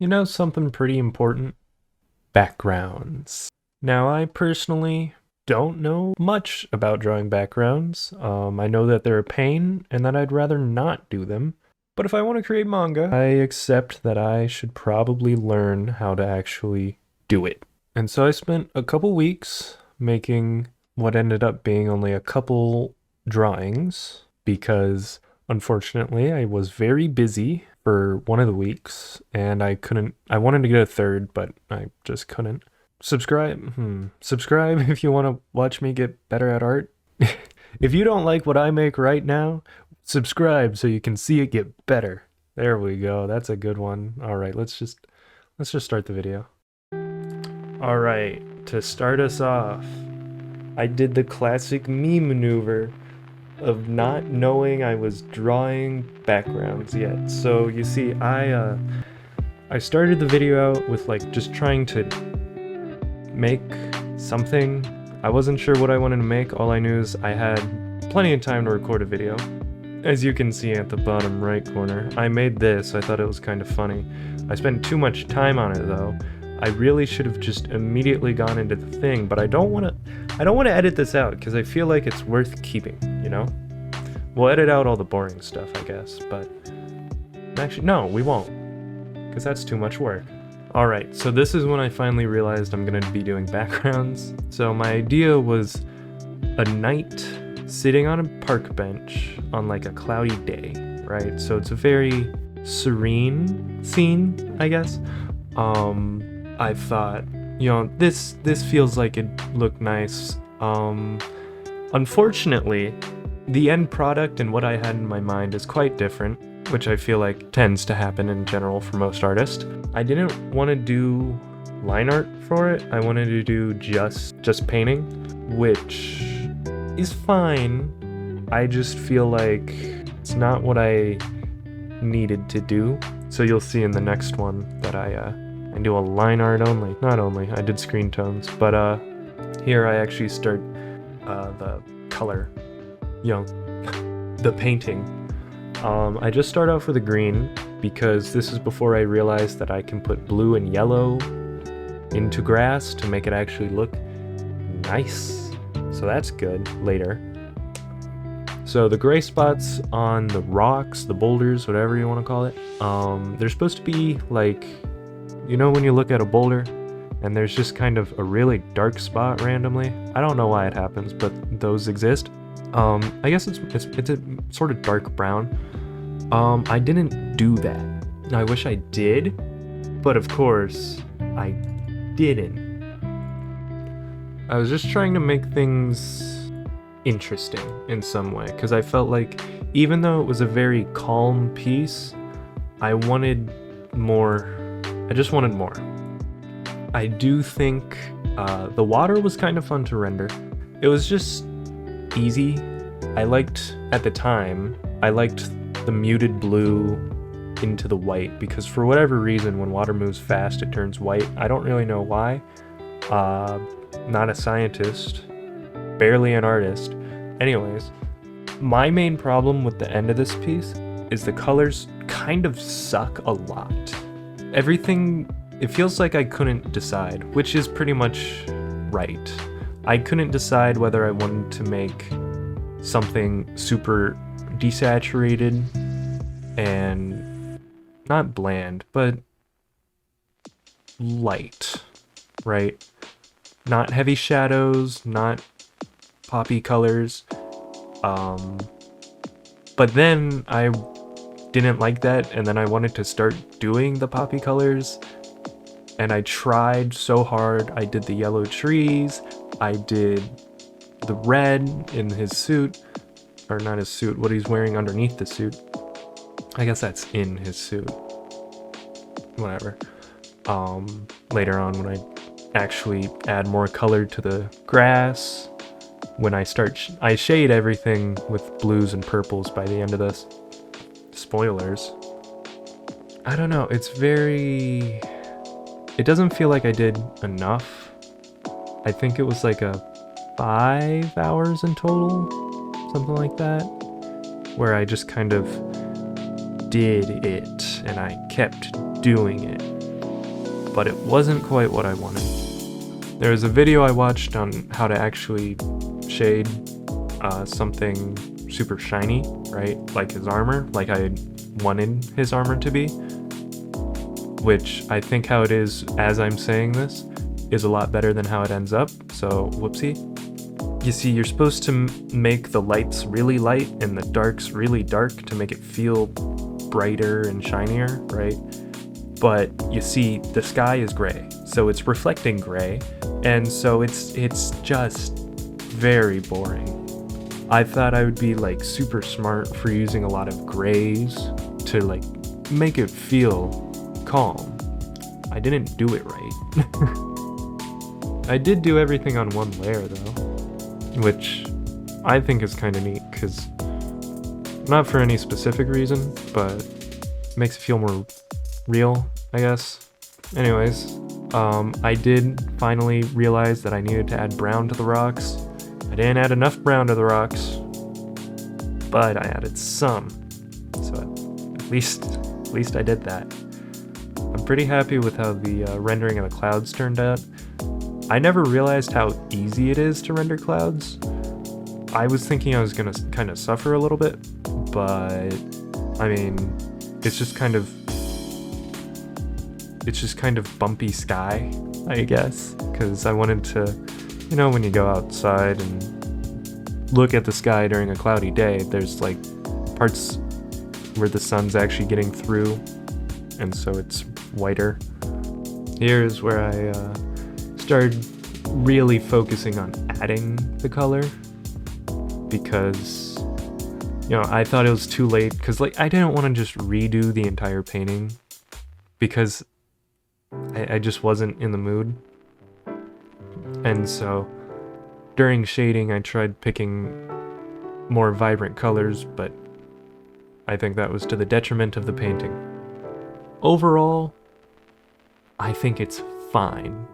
You know something pretty important? Backgrounds. Now, I personally don't know much about drawing backgrounds. I know that they're a pain and that I'd rather not do them. But if I want to create manga, I accept that I should probably learn how to actually do it. And so I spent a couple weeks making what ended up being only a couple drawings because unfortunately I was very busy for one of the weeks and I wanted to get a third, but I just couldn't. Subscribe if you want to watch me get better at art. If you don't like what I make right now, subscribe so you can see it get better. There we go. That's a good one. All right, let's just start the video. All right, to start us off, I did the classic me maneuver of not knowing I was drawing backgrounds yet. So you see, I started the video out with like just trying to make something. I wasn't sure what I wanted to make. All I knew is I had plenty of time to record a video. As you can see at the bottom right corner, I made this. I thought it was kind of funny. I spent too much time on it though. I really should have just immediately gone into the thing, but I don't want to edit this out because I feel like it's worth keeping, you know? We'll edit out all the boring stuff, I guess, but actually, no, we won't, because that's too much work. All right, so this is when I finally realized I'm gonna be doing backgrounds. So my idea was a night sitting on a park bench on like a cloudy day, right? So it's a very serene scene, I guess. I thought, you know, this feels like it'd look nice. Unfortunately, the end product and what I had in my mind is quite different, which I feel like tends to happen in general for most artists. I didn't want to do line art for it. I wanted to do just painting, which is fine. I just feel like it's not what I needed to do. So you'll see in the next one that I do a line art only. Not only, I did screen tones, but here I actually start the color, you know, the painting. I just start off with a green because this is before I realized that I can put blue and yellow into grass to make it actually look nice. So that's good later. So the gray spots on the rocks, the boulders, whatever you want to call it, they're supposed to be like, you know, when you look at a boulder and there's just kind of a really dark spot randomly. I don't know why it happens, but those exist. I guess it's a sort of dark brown. I didn't do that. I wish I did, but of course I didn't. I was just trying to make things interesting in some way, because I felt like even though it was a very calm piece, I wanted more. I just wanted more. I do think the water was kind of fun to render. It was just easy. At the time, I liked the muted blue into the white because for whatever reason, when water moves fast, it turns white. I don't really know why. Not a scientist, barely an artist. Anyways, my main problem with the end of this piece is the colors kind of suck a lot. Everything, it feels like I couldn't decide, which is pretty much right. I couldn't decide whether I wanted to make something super desaturated and not bland, but light, right? Not heavy shadows, not poppy colors. But then I didn't like that, and then I wanted to start doing the poppy colors, and I tried so hard. I did the yellow trees, I did the red in his suit, or not his suit, what he's wearing underneath the suit. I guess that's in his suit. Whatever. Later on when I actually add more color to the grass, when I shade everything with blues and purples by the end of this. Spoilers. I don't know, it doesn't feel like I did enough. I think it was like a 5 hours in total, something like that, where I just kind of did it and I kept doing it. but it wasn't quite what I wanted. There was a video I watched on how to actually shade something super shiny, right? Like his armor, like I wanted his armor to be. Which I think how it is as I'm saying this is a lot better than how it ends up, so whoopsie. You see, you're supposed to make the lights really light and the darks really dark to make it feel brighter and shinier, right? But you see, the sky is gray, so it's reflecting gray, and so it's just very boring. I thought I would be like super smart for using a lot of grays to like make it feel calm. I didn't do it right. I did do everything on one layer though, which I think is kind of neat because not for any specific reason, but it makes it feel more real, I guess. Anyways, I did finally realize that I needed to add brown to the rocks. I didn't add enough brown to the rocks, but I added some, so at least I did that. I'm pretty happy with how the rendering of the clouds turned out. I never realized how easy it is to render clouds. I was thinking I was gonna kind of suffer a little bit, but I mean, it's just kind of bumpy sky, I guess, because I wanted to, you know, when you go outside and look at the sky during a cloudy day, there's like parts where the sun's actually getting through, and so it's whiter. Here's where I started really focusing on adding the color, because, you know, I thought it was too late, because like I didn't want to just redo the entire painting, because I just wasn't in the mood. And so during shading I tried picking more vibrant colors, but I think that was to the detriment of the painting. Overall, I think it's fine.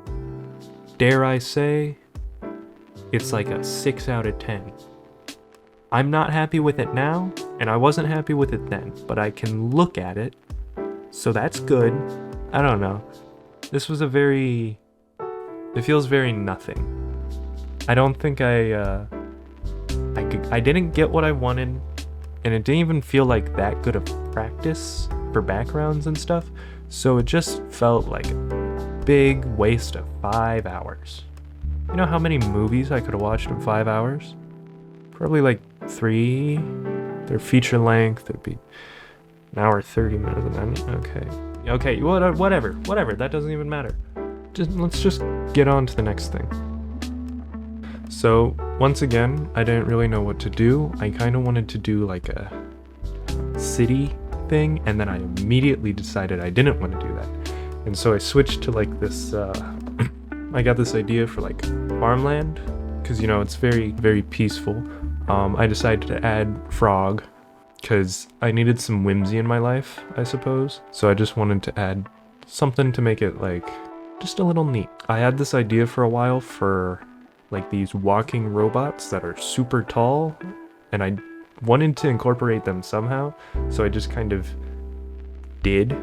Dare I say, it's like a 6 out of 10. I'm not happy with it now, and I wasn't happy with it then, but I can look at it, so that's good. I don't know. This was it feels very nothing. I don't think I didn't get what I wanted, and it didn't even feel like that good of practice for backgrounds and stuff, so it just felt like a big waste of 5 hours. You know how many movies I could have watched in 5 hours? Probably like 3. They're feature length. There'd be an hour 30 minutes. Okay, whatever. That doesn't even matter. Let's just get on to the next thing. So once again, I didn't really know what to do. I kind of wanted to do like a city thing, and then I immediately decided I didn't want to do that. And so I switched to like this, I got this idea for like farmland, because, you know, it's very, very peaceful. I decided to add frog, because I needed some whimsy in my life, I suppose. So I just wanted to add something to make it like just a little neat. I had this idea for a while for like these walking robots that are super tall, and I wanted to incorporate them somehow, so I just kind of did.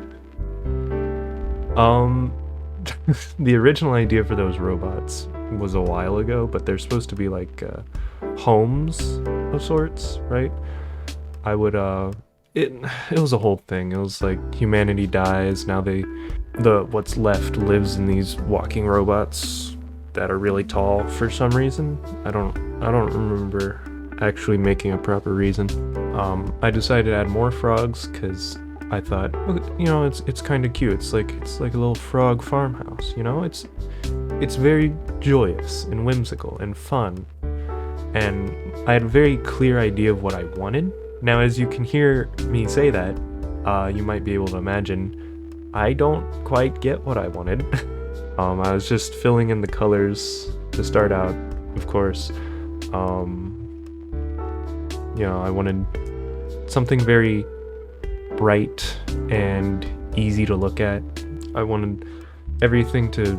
The original idea for those robots was a while ago, but they're supposed to be like homes of sorts, right? I would it was a whole thing. It was like humanity dies, now what's left lives in these walking robots that are really tall for some reason. I don't remember actually making a proper reason. I decided to add more frogs because I thought, you know, it's kind of cute. It's like a little frog farmhouse, you know? It's very joyous and whimsical and fun. And I had a very clear idea of what I wanted. Now, as you can hear me say that, you might be able to imagine I don't quite get what I wanted. I was just filling in the colors to start out, of course. You know, I wanted something very bright and easy to look at. I wanted everything to,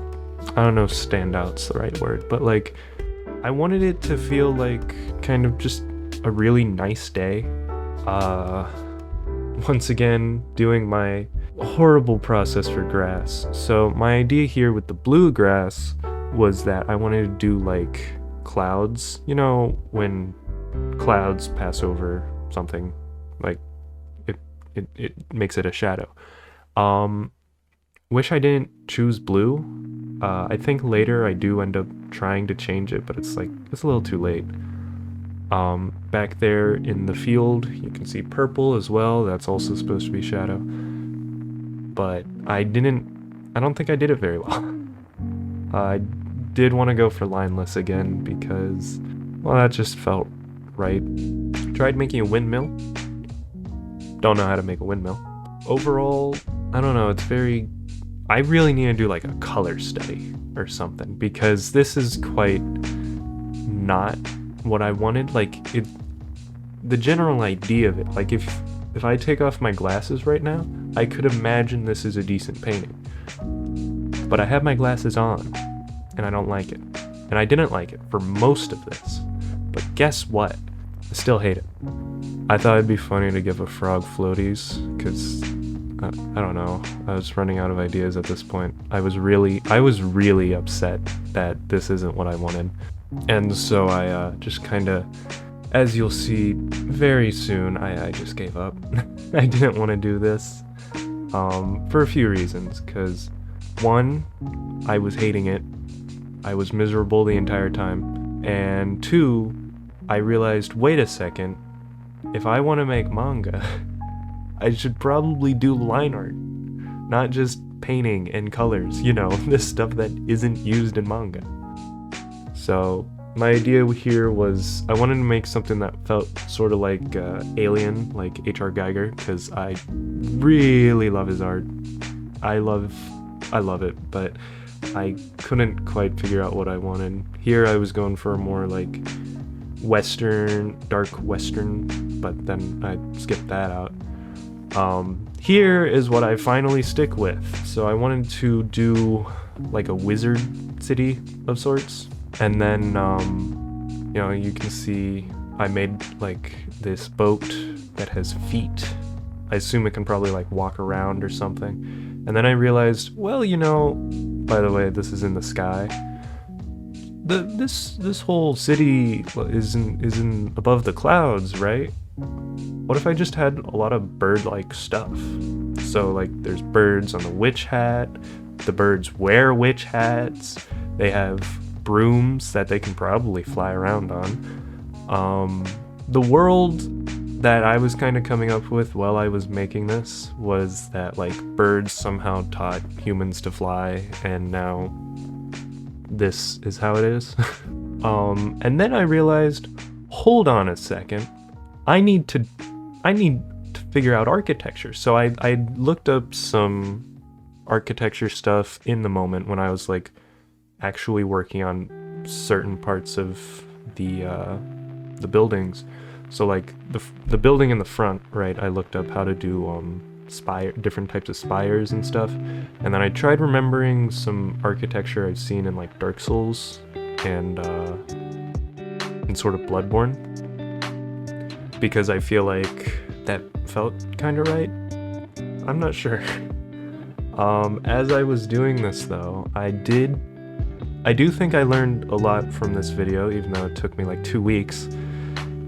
I don't know if stand out's the right word, but like, I wanted it to feel like kind of just a really nice day. Once again, doing my horrible process for grass. So my idea here with the blue grass was that I wanted to do like clouds, you know, when clouds pass over something, like it makes it a shadow. Wish I didn't choose blue. I think later I do end up trying to change it, but it's a little too late. Back there in the field, you can see purple as well. That's also supposed to be shadow. But I don't think I did it very well. I did want to go for lineless again because, well, that just felt right. Tried making a windmill. Don't know how to make a windmill. Overall, I don't know, I really need to do like a color study or something, because this is quite not what I wanted. The general idea of it, like if I take off my glasses right now, I could imagine this is a decent painting. But I have my glasses on, and I don't like it. And I didn't like it for most of this. But guess what? I still hate it. I thought it'd be funny to give a frog floaties, because I don't know, I was running out of ideas at this point. I was really upset that this isn't what I wanted. And so I just kind of, as you'll see very soon, I just gave up. I didn't want to do this for a few reasons, because one, I was hating it. I was miserable the entire time. And two, I realized, wait a second, if I want to make manga, I should probably do line art, not just painting and colors, you know, this stuff that isn't used in manga. So my idea here was I wanted to make something that felt sort of like Alien, like H.R. Geiger, because I really love his art. I love it, but I couldn't quite figure out what I wanted. Here I was going for a more like Western, dark Western, but then I skipped that out. Here is what I finally stick with. So I wanted to do like a wizard city of sorts. And then, you know, you can see I made like this boat that has feet. I assume it can probably like walk around or something. And then I realized, well, you know, by the way, this is in the sky. This whole city is in above the clouds, right? What if I just had a lot of bird-like stuff? So like there's birds on the witch hat, the birds wear witch hats, they have brooms that they can probably fly around on. The world that I was kind of coming up with while I was making this was that like birds somehow taught humans to fly, and now this is how it is. And then I realized, hold on a second, I need to figure out architecture. So I looked up some architecture stuff in the moment when I was like actually working on certain parts of the buildings. So like the building in the front, right? I looked up how to do different types of spires and stuff, and then I tried remembering some architecture I've seen in like Dark Souls and sort of Bloodborne, because I feel like that felt kind of right. I'm not sure. As I was doing this though, I do think I learned a lot from this video, even though it took me like 2 weeks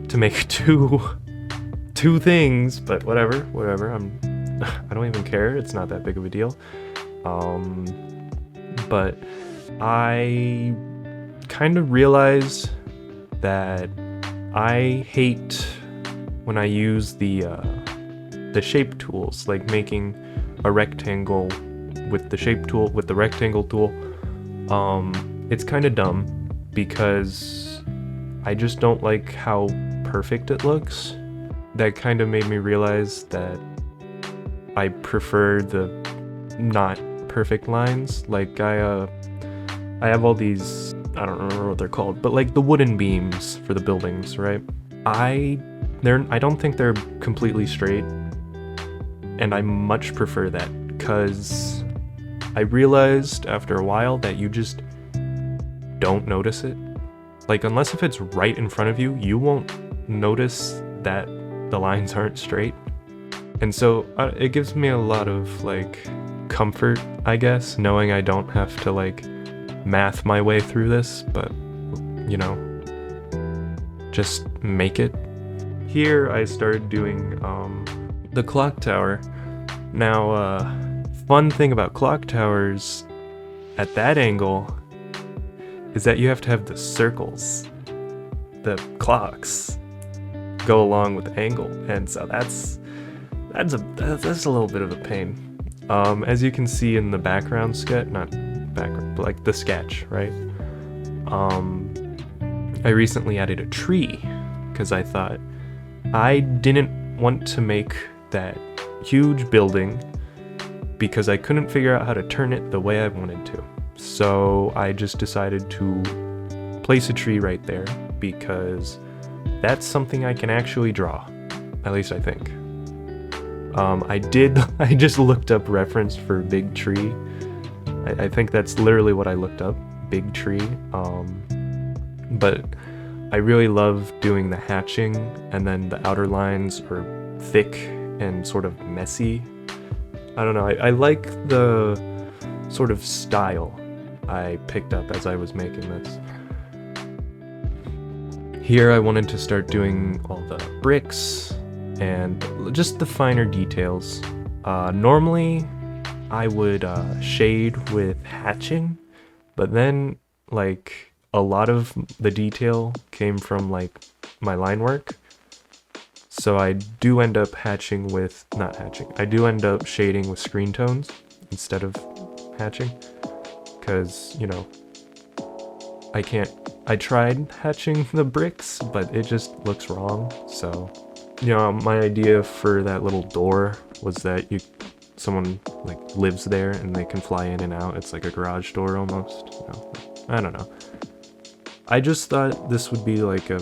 to make two things, but whatever, I don't even care, it's not that big of a deal. But I kind of realized that I hate when I use the shape tools, like making a rectangle with the shape tool, with the rectangle tool. It's kind of dumb because I just don't like how perfect it looks. That kind of made me realize that I prefer the not perfect lines. Like I have all these, I don't remember what they're called, but like the wooden beams for the buildings, right? I don't think they're completely straight, and I much prefer that, because I realized after a while that you just don't notice it. Like, unless if it's right in front of you, you won't notice that the lines aren't straight. And so it gives me a lot of like comfort, I guess, knowing I don't have to like math my way through this, but you know, just make it. Here I started doing the clock tower. Now, fun thing about clock towers at that angle is that you have to have the circles, the clocks, go along with the angle, and so that's a little bit of a pain. As you can see in the background sketch, not background, but like the sketch, right? I recently added a tree because I thought I didn't want to make that huge building because I couldn't figure out how to turn it the way I wanted to. So I just decided to place a tree right there because that's something I can actually draw. At least I think. I just looked up reference for big tree. I think that's literally what I looked up, big tree. But I really love doing the hatching, and then the outer lines are thick and sort of messy. I don't know, I like the sort of style I picked up as I was making this. Here I wanted to start doing all the bricks and just the finer details. Normally I would shade with hatching, but then like a lot of the detail came from like my line work. So I do end up I do end up shading with screen tones instead of hatching. Because, you know, I tried hatching the bricks, but it just looks wrong. So, you know, my idea for that little door was that someone like lives there and they can fly in and out. It's like a garage door almost. You know? I don't know. I just thought this would be like a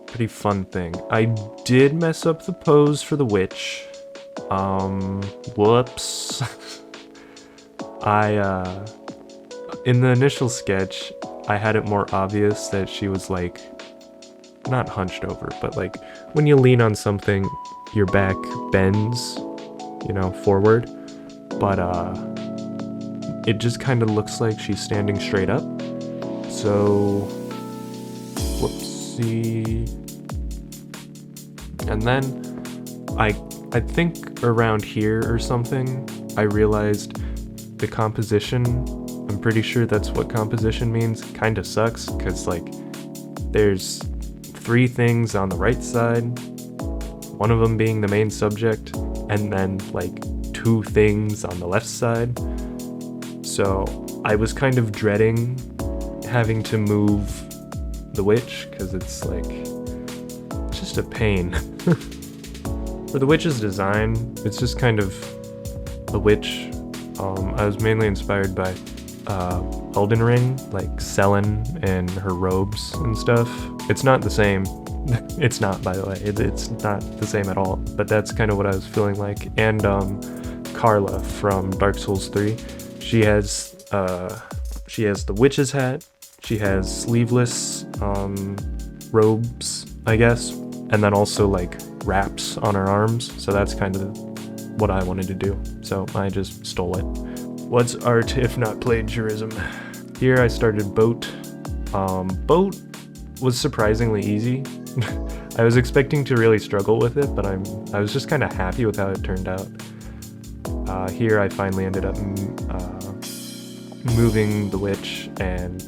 pretty fun thing. I did mess up the pose for the witch. Whoops. In the initial sketch, I had it more obvious that she was like, not hunched over, but like when you lean on something, your back bends, you know, forward. But it just kind of looks like she's standing straight up. So, whoopsie. And then I think around here or something, I realized the composition, I'm pretty sure that's what composition means, kind of sucks, because like there's 3 things on the right side, one of them being the main subject, and then like 2 things on the left side. So I was kind of dreading having to move the witch, because it's like, it's just a pain. For the witch's design, it's just kind of a witch. I was mainly inspired by Elden Ring, like Selene and her robes and stuff. It's not the same. It's not, by the way. It's not the same at all. But that's kind of what I was feeling like. And Carla from Dark Souls 3, she has the witch's hat. She has sleeveless robes, I guess, and then also like wraps on her arms. So that's kind of what I wanted to do. So I just stole it. What's art if not plagiarism? Here I started boat. Boat was surprisingly easy. I was expecting to really struggle with it, but I was just kind of happy with how it turned out. Here I finally ended up moving the witch, and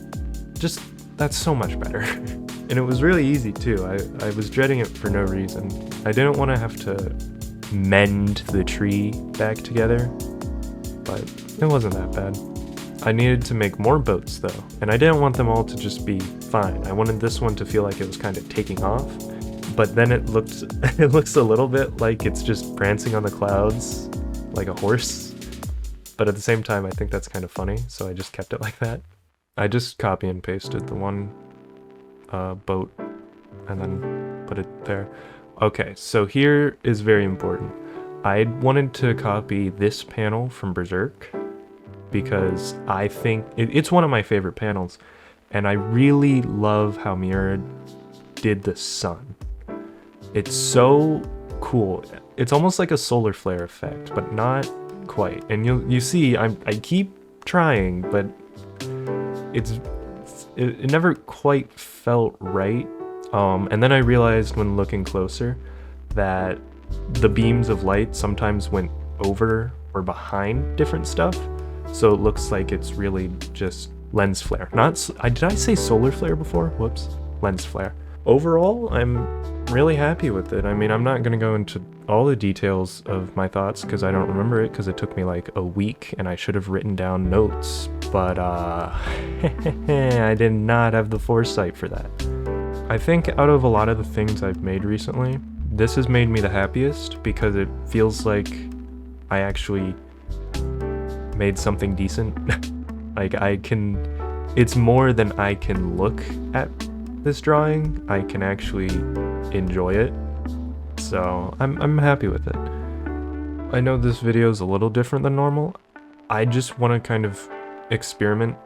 just, that's so much better. And it was really easy too. I was dreading it for no reason. I didn't want to have to mend the tree back together, but it wasn't that bad. I needed to make more boats though, and I didn't want them all to just be fine. I wanted this one to feel like it was kind of taking off, but then it looks a little bit like it's just prancing on the clouds like a horse. But at the same time, I think that's kind of funny, so I just kept it like that. I just copy and pasted the one boat and then put it there. Okay, so here is very important. I wanted to copy this panel from Berserk because I think it's one of my favorite panels, and I really love how Miura did the sun. It's so cool. it's almost like a solar flare effect, but not quite. And you see, I keep trying, but it never quite felt right. And then I realized when looking closer that the beams of light sometimes went over or behind different stuff, so it looks like it's really just lens flare. Did I say solar flare before? Whoops, lens flare. Overall, I'm really happy with it. I mean, I'm not gonna go into all the details of my thoughts because I don't remember it, because it took me like a week and I should have written down notes, but I did not have the foresight for that. I think out of a lot of the things I've made recently, this has made me the happiest because it feels like I actually made something decent. Like it's more than I can look at this drawing. I can actually enjoy it. So I'm happy with it. I know this video is a little different than normal. I just want to kind of experiment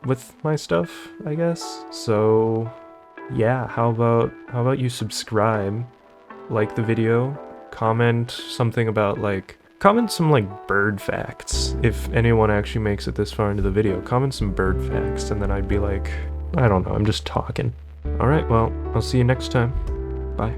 with my stuff, I guess. So yeah, how about you subscribe, like the video, comment something about comment some bird facts. If anyone actually makes it this far into the video, comment some bird facts, and then I'd be like, I don't know, I'm just talking. Alright, well, I'll see you next time. Bye.